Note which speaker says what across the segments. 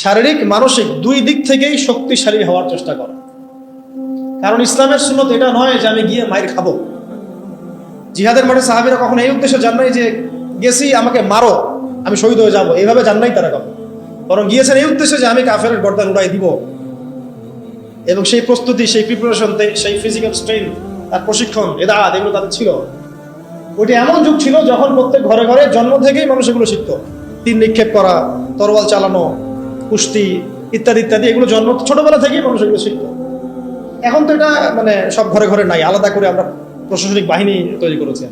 Speaker 1: শারীরিক মানসিক দুই দিক থেকেই শক্তিশালী হওয়ার চেষ্টা করা। কারণ ইসলামের সুন্নত এটা নয় যে আমি গিয়ে মাইর খাবো। জিহাদের মাঠে সাহাবীরা কখনো এই উদ্দেশ্যে যান নাই যে গেছি আমাকে মারো আমি শহীদ হয়ে যাবো, এইভাবে যান নাই তারা কখনো। বরং গিয়েছেন এই উদ্দেশ্যে যে আমি কাফেরের গর্দান উড়াই দিব। এবং সেই প্রস্তুতি, সেই প্রিপারেশন, সেই ফিজিক্যাল স্ট্রেংথ, তার প্রশিক্ষণ, এদাত, এগুলো তাদের ছিল। ওইটা এমন যুগ ছিল যখন প্রত্যেক ঘরে ঘরে জন্ম থেকেই মানুষ এগুলো শিখত। তীর নিক্ষেপ করা, তরোয়াল চালানো, কুস্তি ইত্যাদি ইত্যাদি, এগুলো জন্ম ছোটবেলা থেকেই মানুষ এগুলো শিখত। এখন তো এটা মানে সব ঘরে ঘরে নাই, আলাদা করে আমরা প্রশাসনিক বাহিনী তৈরি করেছি।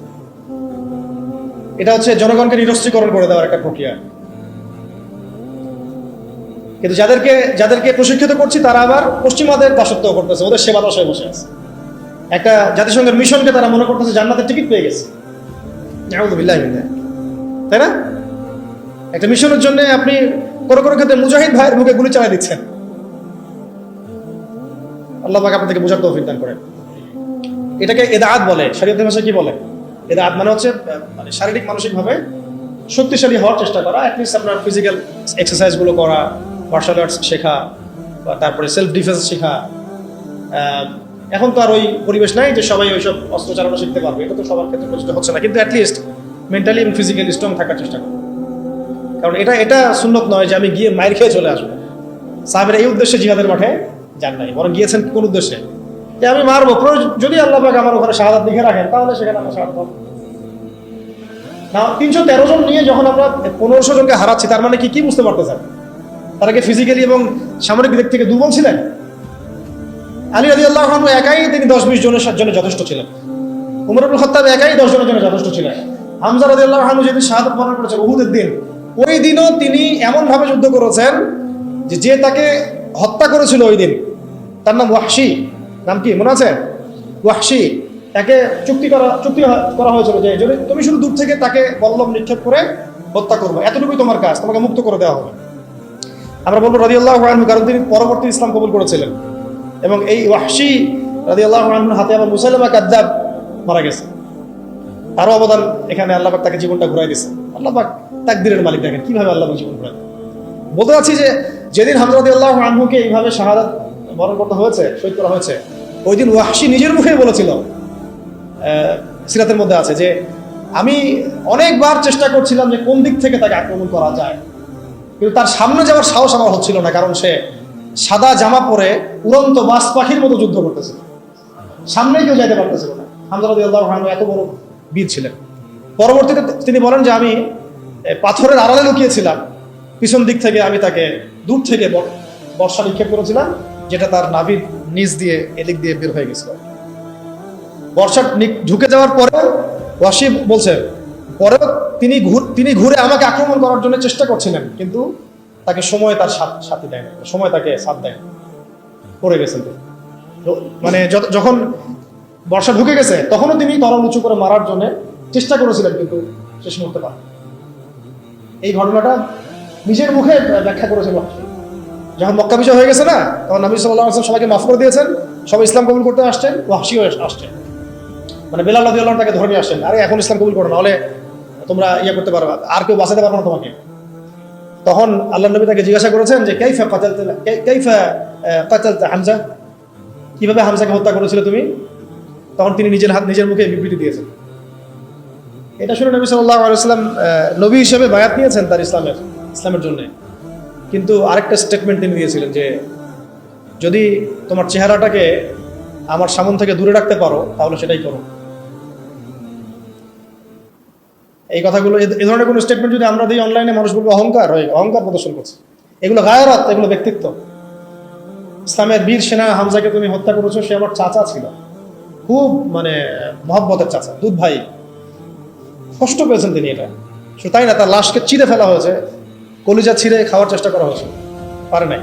Speaker 1: এটা হচ্ছে জনগণকে নিরস্ত্রীকরণ করে দেওয়ার একটা প্রক্রিয়া। কিন্তু যাদেরকে প্রশিক্ষিত করছি তারা আবার পশ্চিমাদের দাসত্ব করতেছে, ওদের সেবা দশায় বসে আছে। একটা জাতিসংঘের মিশনকে তারা মনে করতেছে জান্নাতের টিকিট পেয়ে গেছে, তাই না? একটা মিশনের জন্য আপনি কোনো কোনো ক্ষেত্রে মুজাহিদ ভাইয়ের মুখে গুলি চালাই দিচ্ছেন। আল্লাহ পাক আপনাদেরকে বোঝার তৌফিক দান করেন। এটাকে এদাত বলে, শরীয়তের ভাষায় কি বলে? এদাত মানে হচ্ছে মানে শারীরিক মানসিক ভাবে শক্তিশালী হওয়ার চেষ্টা করা। অ্যাটলিস্ট আপনার ফিজিক্যাল এক্সারসাইজ গুলো করা, মার্শাল আর্টস শেখা, বা তারপরে সেলফ ডিফেন্স শেখা। এখন তো আর ওই পরিবেশ নাই যে সবাই ওইসব অস্ত্র চালানো শিখতে পারবে, এটা তো সবার ক্ষেত্রে প্রযোজ্য হচ্ছে না। কিন্তু অ্যাটলিস্ট মেন্টালি এবং ফিজিক্যালি স্ট্রং থাকার চেষ্টা করবে। কারণ এটা সুন্নত নয় যে আমি গিয়ে মাইর খেয়ে চলে আসবো। সাহাবীরা এই উদ্দেশ্যে জিহাদের মাঠে যান নাই, বরং গিয়েছেন কোন উদ্দেশ্যে? যে আমি মারবো, যদি আল্লাহ পাক আমার ওখানে শাহাদাত লিখে রাখেন তাহলে সেখানে আমরা শাহাদাত পাবো না। 313 জন নিয়ে যখন আমরা 1500 জনকে হারাচ্ছি, তার মানে কি বুঝতে পারতেছেন? তারা কি ফিজিক্যালি এবং সামরিক দিক থেকে দুর্বল ছিলেন? আলী রাদিয়াল্লাহু আনহু একাই তিনি 10-20 জনের জন্য যথেষ্ট ছিলেন। উমর ইবনে খাত্তাব একাই 10 জনের জন্য যথেষ্ট ছিলেন। হামজা রাদিয়াল্লাহু আনহু যেদিন শাহাদাত বরণ করেছেন উহুদের দিন, ওই দিনও তিনি এমন ভাবে যুদ্ধ করেছেন যে তাকে হত্যা করেছিল ওই দিন, তার নাম ওয়াহশী। নাম কি মনে আছে? ওয়াহশী। তাকে চুক্তি করা হয়েছিল যে যদি তুমি শুধু দূর থেকে তাকে বল্লম নিক্ষেপ করে হত্যা করবে, এতটুকুই তোমার কাজ, তোমাকে মুক্ত করে দেওয়া হবে। আমরা বলবো রাদিয়াল্লাহু আনহু, কারণ তিনি পরবর্তী ইসলাম কবুল করেছিলেন। এবং এই ওয়াহশী রাদিয়াল্লাহু আনহুর হাতে আবার মুসাইলামা কাযযাব মারা গেছে। তারও অবদান এখানে, আল্লাহ পাক তাকে জীবনটা ঘুরাই দিয়েছে। আল্লাহ পাক তাকদীরের মালিক, দেখেন কিভাবে আল্লাহ পাক জীবন ঘুরায়। বলতে চাচ্ছি যে যেদিন হামজা রাদিয়াল্লাহু আনহুকে এইভাবে শাহাদাত বরণ করতে হয়েছে, শহীদ করা হয়েছে, ওই দিন ওয়াহশী নিজের মুখেই বলেছিল, সিরাতের মধ্যে আছে যে আমি অনেকবার চেষ্টা করছিলাম যে কোন দিক থেকে তাকে আক্রমণ করা যায়, কিন্তু তার সামনে যাওয়ার সাহস আমার হচ্ছিল না, কারণ সে সাদা জামা পরে উড়ন্ত বাজ পাখির মতো যুদ্ধ করতেছিল, সামনেই কেউ যাইতে পারতেছিল না। হামজা রাদিয়াল্লাহু আনহু এত বড় বীর ছিলেন। পরবর্তীতে তিনি বলেন যে আমি পাথরের আড়ালে লুকিয়েছিলাম, পিছন দিক থেকে আমি তাকে দূর থেকে বর্ষা নিক্ষেপ করেছিলাম, যেটা তার নাভির নিচ দিয়ে এদিক দিয়ে বের হয়ে গেছিল। বর্ষা ঢুকে যাওয়ার পরে ওয়াহশী বলছে পরেও তিনি ঘুরে আমাকে আক্রমণ করার জন্য চেষ্টা করছিলেন, কিন্তু তাকে সময় তার সাথী দেয় না, সময় তাকে সাথ দেয় না, পড়ে গেছেন। মানে যখন বর্ষা ঢুকে গেছে তখনও তিনি তরল উঁচু করে মারার জন্য চেষ্টা করেছিলেন, কিন্তু শেষ মুহূর্তে পারেন। এই ঘটনাটা নিজের মুখে ব্যাখ্যা করেছেন ওয়াহশী। যখন মক্কা বিজয় হয়ে গেছে না, তখন নবী সাল্লাল্লাহু আলাইহি ওয়াসাল্লাম সবাইকে মাফ করে দিয়েছেন, সবাই ইসলাম কবুল করতে আসছেন, ওয়াহশীও আসছেন। মানে বেলাল রাদিয়াল্লাহু আনহু তাকে ধরে নিয়ে আসছেন, আরে এখন ইসলাম কবুল করো, নাহলে তোমরা করতে পারবা, আর কেউ বাঁচাতে পারবে না তোমাকে। তখন আল্লাহ নবী তাকে জিজ্ঞাসা করেছেন যে কাইফা কাতালতা হামজা, কিভাবে হামজাকে হত্যা করেছিল তুমি? তখন তিনি নিজের মুখে বিবৃতি দিয়েছেন। এটা শুনে নবী সাল্লাল্লাহু আলাইহি ওয়াসাল্লাম নবী হিসেবে বায়াত নিয়েছেন তার ইসলামের জন্য। কিন্তু আরেকটা স্টেটমেন্ট তিনি দিয়েছিলেন যে যদি তোমার চেহারাটাকে আমার সামনে থেকে দূরে রাখতে পারো তাহলে সেটাই করো। এই কথাগুলো, এই ধরনের কোনো স্টেটমেন্ট যদি আমরা দিই অনলাইনে, মানুষ বলবে অহংকার প্রদর্শন করছে। এগুলো গায়রাত, এগুলো ব্যক্তিত্ব। ইসলামের বীর সেনা হামজাকে তুমি হত্যা করেছো, সে আমার চাচা ছিল, খুব মানে মহব্বতের চাচা, দুধ ভাই। কষ্ট পেয়েছেন তিনি, এটা শুধু তাই না, তার লাশকে চিরে ফেলা হয়েছে, কলিজা ছিঁড়ে খাওয়ার চেষ্টা করা হয়েছে, পারে নাই।